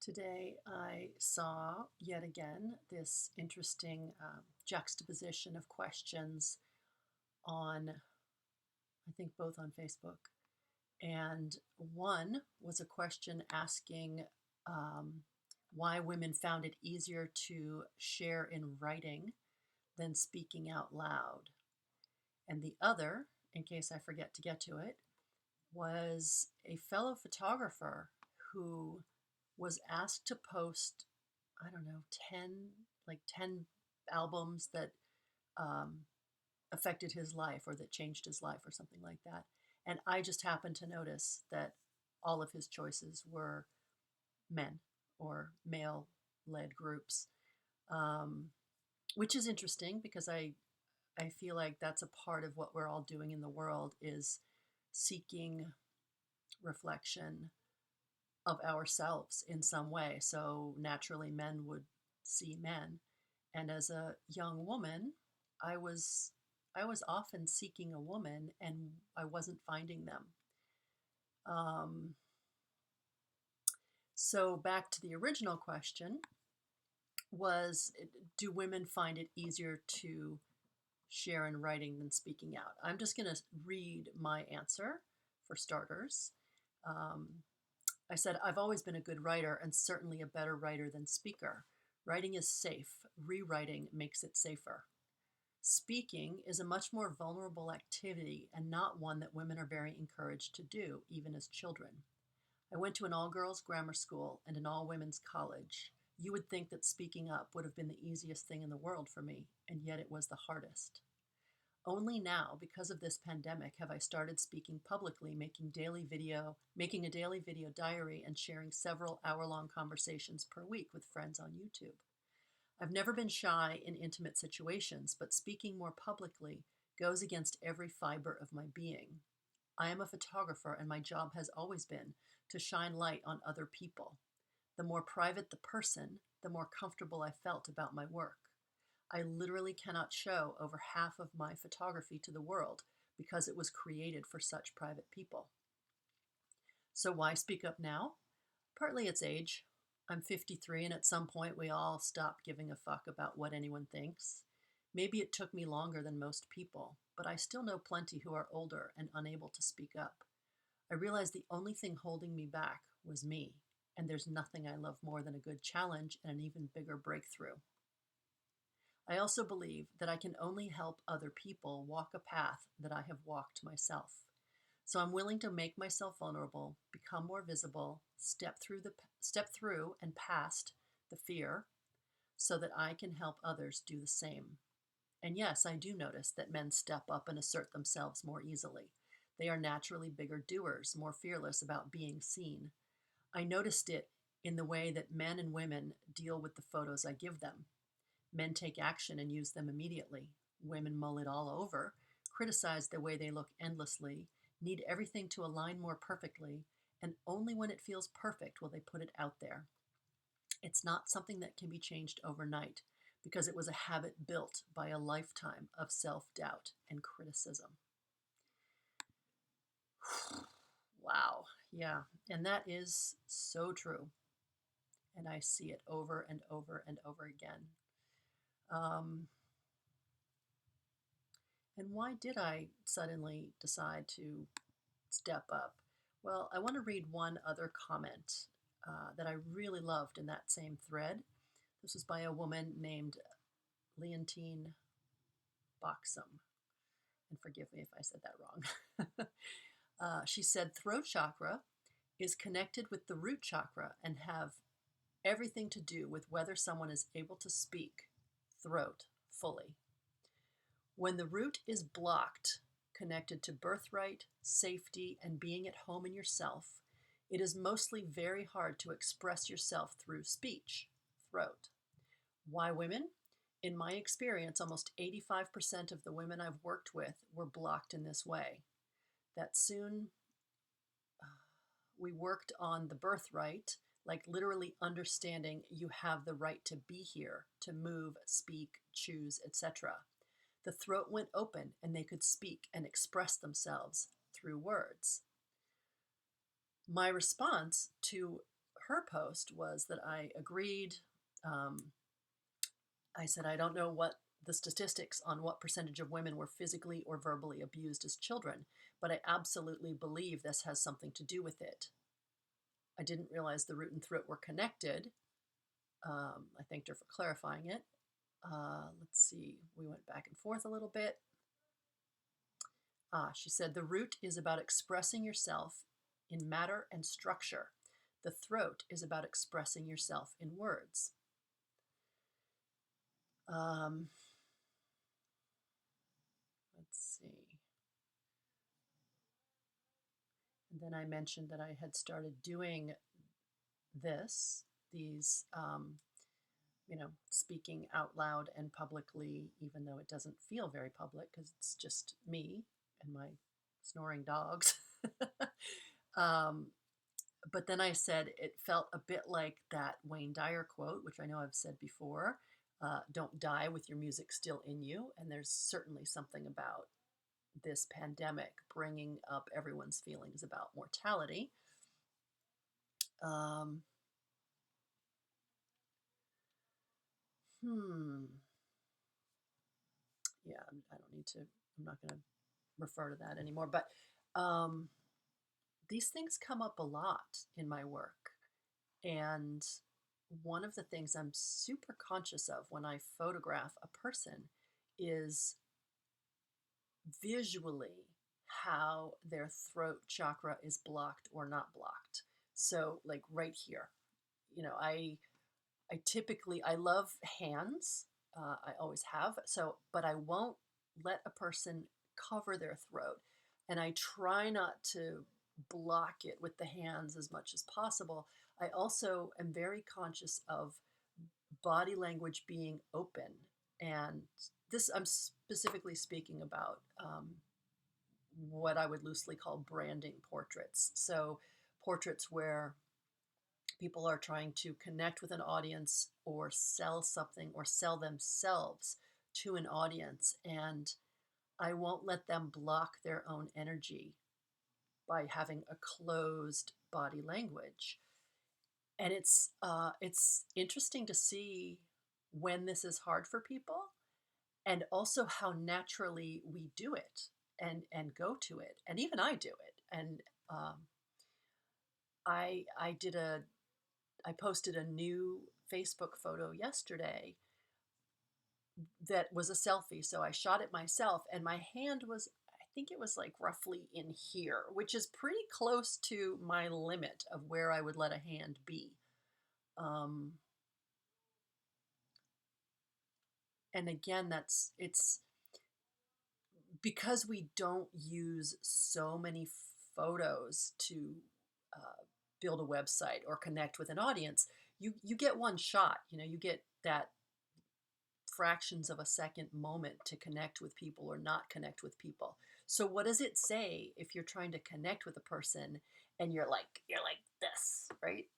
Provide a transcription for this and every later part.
Today, I saw yet again this interesting juxtaposition of questions on, I think, both on Facebook. And one was a question asking why women found it easier to share in writing than speaking out loud. And the other, in case I forget to get to it, was a fellow photographer who was asked to post, I don't know, 10 albums that um, affected his life or that changed his life or something like that. And I just happened to notice that all of his choices were men or male led groups, um, which is interesting because I feel like that's a part of what we're all doing in the world is seeking reflection of ourselves in some way. So naturally, men would see men. And as a young woman, I was I was often seeking a woman, and I wasn't finding them. Um, so back to the original question was, do women find it easier to share in writing than speaking out? I'm just going to read my answer for starters. Um, I said, I've always been a good writer and certainly a better writer than speaker. Writing is safe, rewriting makes it safer. Speaking is a much more vulnerable activity and not one that women are very encouraged to do, even as children. I went to an all girls grammar school and an all women's college. You would think that speaking up would have been the easiest thing in the world for me, and yet it was the hardest. Only now, because of this pandemic, have I started speaking publicly, making a daily video diary and sharing several hour-long conversations per week with friends on YouTube. I've never been shy in intimate situations, but speaking more publicly goes against every fiber of my being. I am a photographer, and my job has always been to shine light on other people. The more private the person, the more comfortable I felt about my work. I literally cannot show over half of my photography to the world because it was created for such private people. So why speak up now? Partly it's age. I'm 53, and at some point we all stop giving a fuck about what anyone thinks. Maybe it took me longer than most people, but I still know plenty who are older and unable to speak up. I realized the only thing holding me back was me, and there's nothing I love more than a good challenge and an even bigger breakthrough. I also believe that I can only help other people walk a path that I have walked myself. So I'm willing to make myself vulnerable, become more visible, step through and past the fear so that I can help others do the same. And yes, I do notice that men step up and assert themselves more easily. They are naturally bigger doers, more fearless about being seen. I noticed it in the way that men and women deal with the photos I give them. Men take action and use them immediately. Women mull it all over, criticize the way they look endlessly, need everything to align more perfectly, and only when it feels perfect will they put it out there. It's not something that can be changed overnight because it was a habit built by a lifetime of self-doubt and criticism. Wow, yeah, and that is so true. And I see it over and over and over again. Um, and why did I suddenly decide to step up? Well, I want to read one other comment that I really loved in that same thread. This was by a woman named Leontine Boxum. And forgive me if I said that wrong. She said, throat chakra is connected with the root chakra and have everything to do with whether someone is able to speak throat fully. When the root is blocked, connected to birthright, safety, and being at home in yourself, it is mostly very hard to express yourself through speech, throat. Why women? In my experience, almost 85% of the women I've worked with were blocked in this way. That soon we worked on the birthright, like literally understanding you have the right to be here, to move, speak, choose, etc. The throat went open and they could speak and express themselves through words. My response to her post was that I agreed. I said, I don't know what the statistics on what percentage of women were physically or verbally abused as children, but I absolutely believe this has something to do with it. I didn't realize the root and throat were connected. I thanked her for clarifying it. Let's see, we went back and forth a little bit. She said, the root is about expressing yourself in matter and structure. The throat is about expressing yourself in words. Let's see. And then I mentioned that I had started doing these, speaking out loud and publicly, even though it doesn't feel very public because it's just me and my snoring dogs. But then I said it felt a bit like that Wayne Dyer quote, which I know I've said before, don't die with your music still in you. And there's certainly something about this pandemic bringing up everyone's feelings about mortality. Yeah, I don't need to, I'm not going to refer to that anymore. But these things come up a lot in my work. And one of the things I'm super conscious of when I photograph a person is visually how their throat chakra is blocked or not blocked. So like right here, I typically, I love hands. I always have. But I won't let a person cover their throat. And I try not to block it with the hands as much as possible. I also am very conscious of body language being open. And this, I'm specifically speaking about what I would loosely call branding portraits. So portraits where people are trying to connect with an audience or sell something or sell themselves to an audience. And I won't let them block their own energy by having a closed body language. And it's interesting to see when this is hard for people and also how naturally we do it and go to it. And even I do it. And I posted a new Facebook photo yesterday that was a selfie. So I shot it myself and my hand was, I think it was like roughly in here, which is pretty close to my limit of where I would let a hand be. And again, it's because we don't use so many photos to build a website or connect with an audience. You get one shot, you get that fractions of a second moment to connect with people or not connect with people. So what does it say if you're trying to connect with a person and you're like this, right?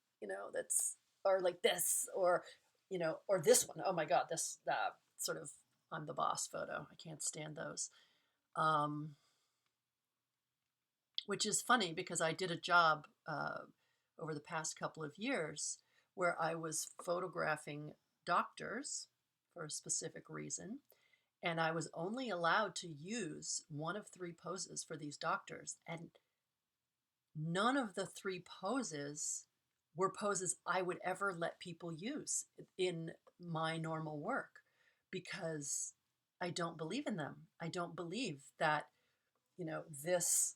That's, or like this, or or this one. Oh my God, this sort of I'm the boss photo. I can't stand those. Which is funny because I did a job over the past couple of years where I was photographing doctors for a specific reason. And I was only allowed to use one of three poses for these doctors. And none of the three poses were poses I would ever let people use in my normal work because I don't believe in them. I don't believe that, this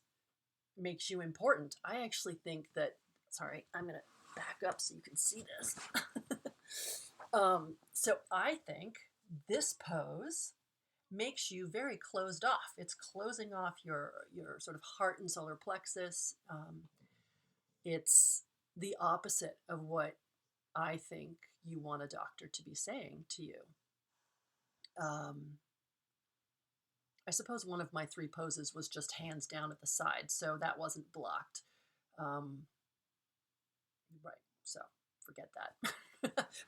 makes you important. I actually think that, sorry, I'm going to back up so you can see this. So I think this pose makes you very closed off. It's closing off your sort of heart and solar plexus. It's the opposite of what I think you want a doctor to be saying to you. I suppose one of my three poses was just hands down at the side, so that wasn't blocked. Right, so forget that.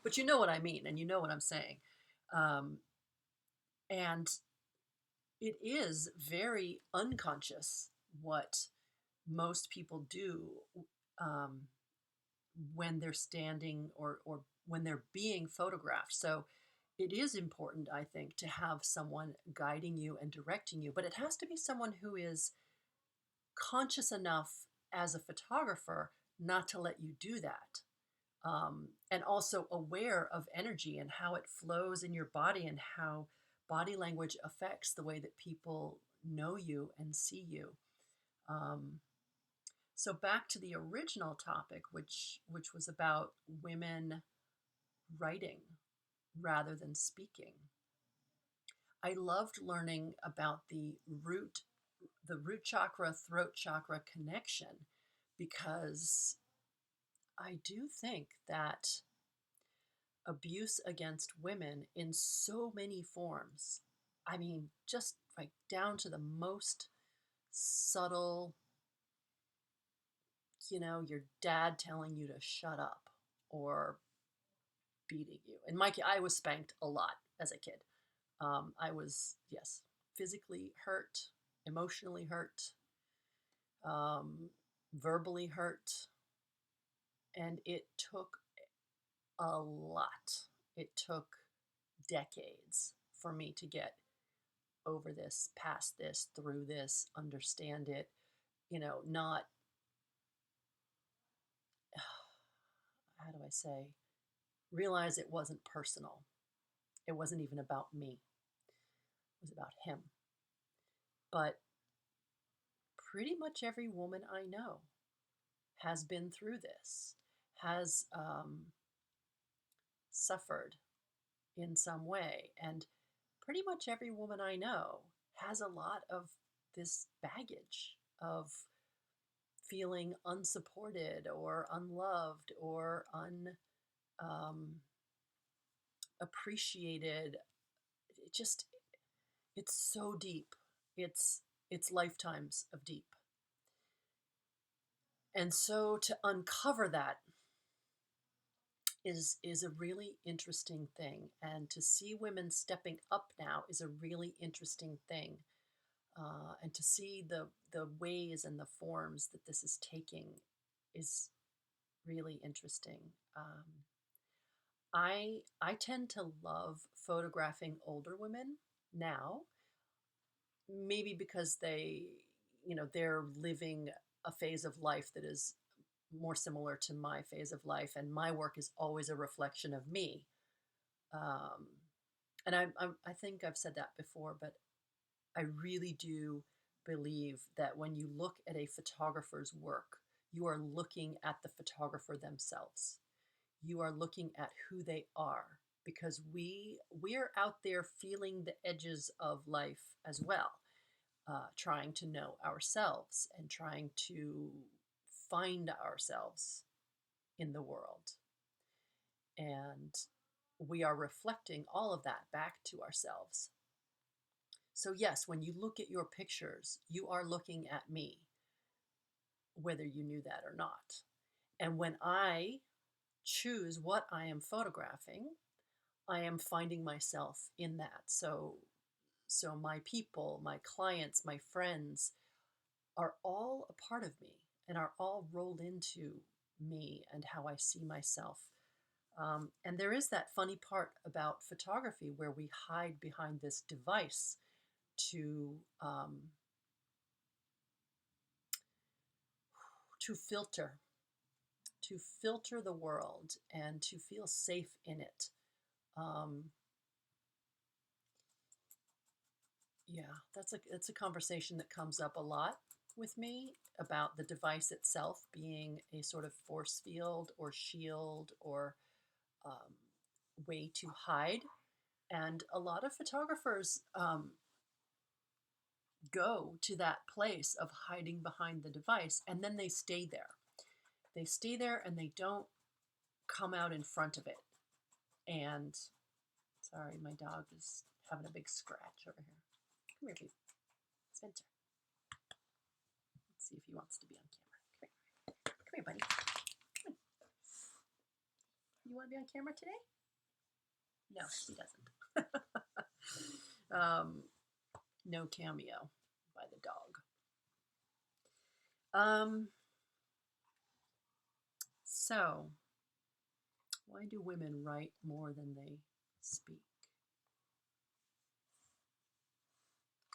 But you know what I mean, and you know what I'm saying. And it is very unconscious what most people do when they're standing or when they're being photographed. So it is important, I think, to have someone guiding you and directing you, but it has to be someone who is conscious enough as a photographer not to let you do that. And also aware of energy and how it flows in your body and how body language affects the way that people know you and see you. Um, so back to the original topic, which was about women writing rather than speaking. I loved learning about the root chakra, throat chakra connection, because I do think that abuse against women in so many forms, I mean, just like down to the most subtle, your dad telling you to shut up or beating you. And Mikey, I was spanked a lot as a kid. I was, yes, physically hurt, emotionally hurt, verbally hurt, and it took a lot. It took decades for me to get over this, past this, through this, understand it, not, how do I say, realize it wasn't personal. It wasn't even about me. It was about him. But pretty much every woman I know has been through this, has suffered in some way. And pretty much every woman I know has a lot of this baggage of feeling unsupported or unloved or unappreciated. It just, it's so deep. It's lifetimes of deep. And so to uncover that is a really interesting thing. And to see women stepping up now is a really interesting thing. And to see the ways and the forms that this is taking is really interesting. I tend to love photographing older women now, maybe because they're living a phase of life that is more similar to my phase of life, and my work is always a reflection of me. And I think I've said that before, but I really do believe that when you look at a photographer's work, you are looking at the photographer themselves. You are looking at who they are, because we're out there feeling the edges of life as well, trying to know ourselves and trying to find ourselves in the world. And we are reflecting all of that back to ourselves. So yes, when you look at your pictures, you are looking at me, whether you knew that or not. And when I choose what I am photographing, I am finding myself in that. So my people, my clients, my friends are all a part of me and are all rolled into me and how I see myself. And there is that funny part about photography where we hide behind this device to filter the world and to feel safe in it. Yeah, that's a conversation that comes up a lot with me about the device itself being a sort of force field or shield or way to hide. And a lot of photographers go to that place of hiding behind the device, and then they stay there. They stay there and they don't come out in front of it. And sorry, my dog is having a big scratch over here. Come here, baby. Spencer. Let's see if he wants to be on camera. Come here, buddy. Come on. You want to be on camera today? No, he doesn't. No cameo by the dog. So, why do women write more than they speak?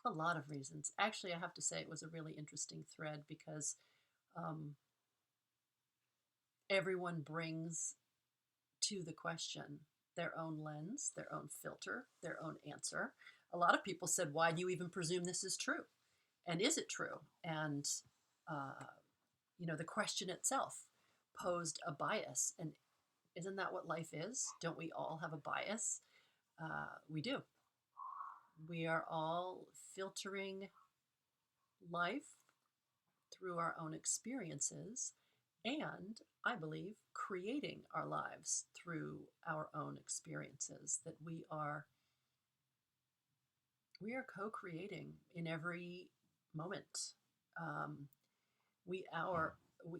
A lot of reasons. Actually, I have to say it was a really interesting thread because um, everyone brings to the question their own lens, their own filter, their own answer. A lot of people said, why do you even presume this is true? And is it true? And, uh, the question itself posed a bias. And isn't that what life is? Don't we all have a bias? We do. We are all filtering life through our own experiences, and I believe creating our lives through our own experiences, that we are co-creating in every moment. um, we our we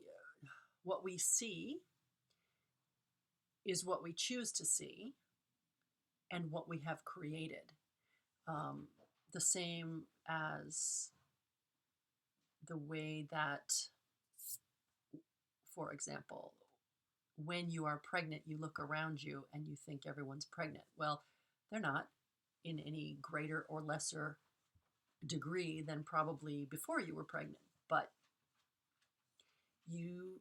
What we see is what we choose to see and what we have created. um, the same as the way that, for example, when you are pregnant, you look around you and you think everyone's pregnant. Well, they're not, in any greater or lesser degree than probably before you were pregnant. But you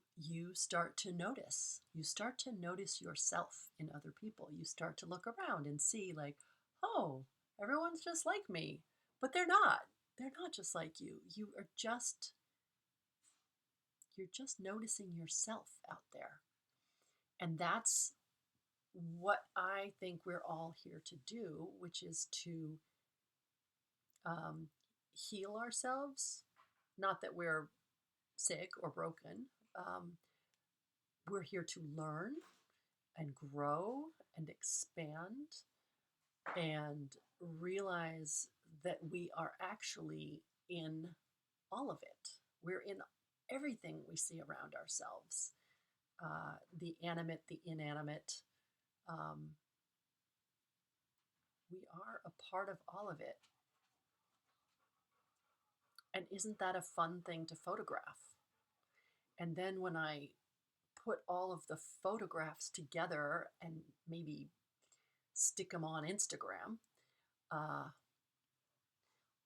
start to notice. You start to notice yourself in other people. You start to look around and see, like, oh, everyone's just like me. But they're not. They're not just like you. You're just noticing yourself out there. And that's what I think we're all here to do, which is to um, heal ourselves. Not that we're sick or broken. Um, we're here to learn and grow and expand and realize that we are actually in all of it. We're in everything we see around ourselves, the animate, the inanimate. Um, we are a part of all of it. And isn't that a fun thing to photograph? And then when I put all of the photographs together and maybe stick them on Instagram, uh,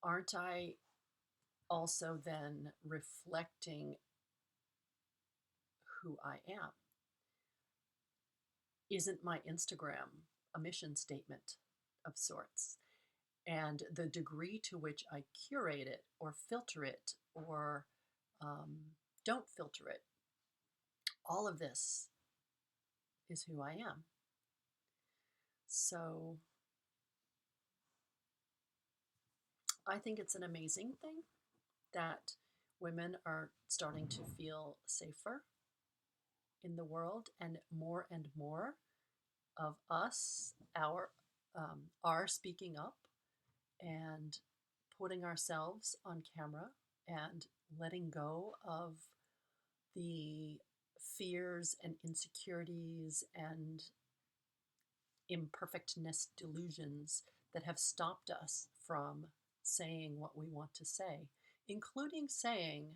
aren't I also then reflecting who I am? Isn't my Instagram a mission statement of sorts? And the degree to which I curate it or filter it or don't filter it, all of this is who I am. So I think it's an amazing thing that women are starting to feel safer in the world, and more of us, are speaking up and putting ourselves on camera and letting go of the fears and insecurities and imperfectness delusions that have stopped us from saying what we want to say, including saying,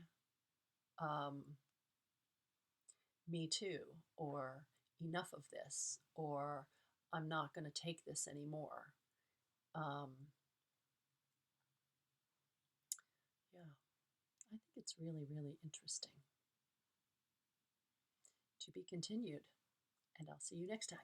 um, me too, or enough of this, or I'm not going to take this anymore. Um, yeah, I think it's really, really interesting. To be continued, and I'll see you next time.